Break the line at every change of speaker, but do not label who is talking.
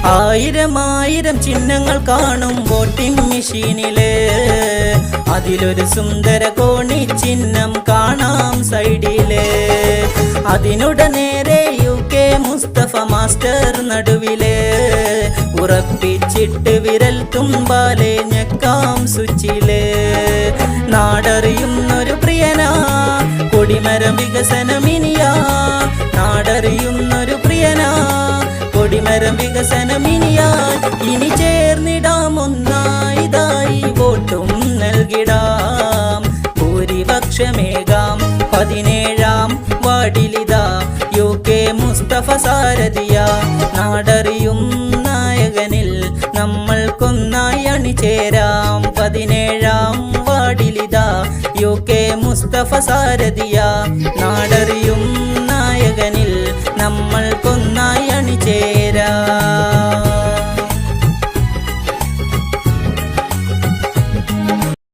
ആയിരം ചിഹ്നങ്ങൾ കാണും വോട്ടിംഗ് മെഷീനില്. അതിലൊരു സുന്ദര കോണി ചിഹ്നം കാണാം സൈഡില്. അതിനുടെ നേരെ UK മുസ്തഫ മാസ്റ്റർ നടുവില്. ഉറപ്പിച്ചിട്ട് വിരൽ തുമ്പാലെ ഞെക്കാം സ്വിച്ചില്. നാടറിയുന്നൊരു പ്രിയനാ കൊടിമരം വികസനമിനിയാ. നാടറിയുന്നൊരു പ്രിയനാ കൊടിമരം വികസനമിനിയാ. ഇനി ചേർന്നിടാം ഒന്നായിതായി വോട്ടും നൽകിടാം. ഭൂരിപക്ഷമേകാം 17ാം വാർഡിലിതാ UK മുസ്തഫ സാരഥിയ. നാടറിയും നായകനിൽ നമ്മൾക്കൊന്നായി അണിചേരാം. 17ാം വാർഡിലിതാ UK മുസ്തഫ സാരഥിയ. നാടറിയും നായകനിൽ നമ്മൾക്കൊന്നായി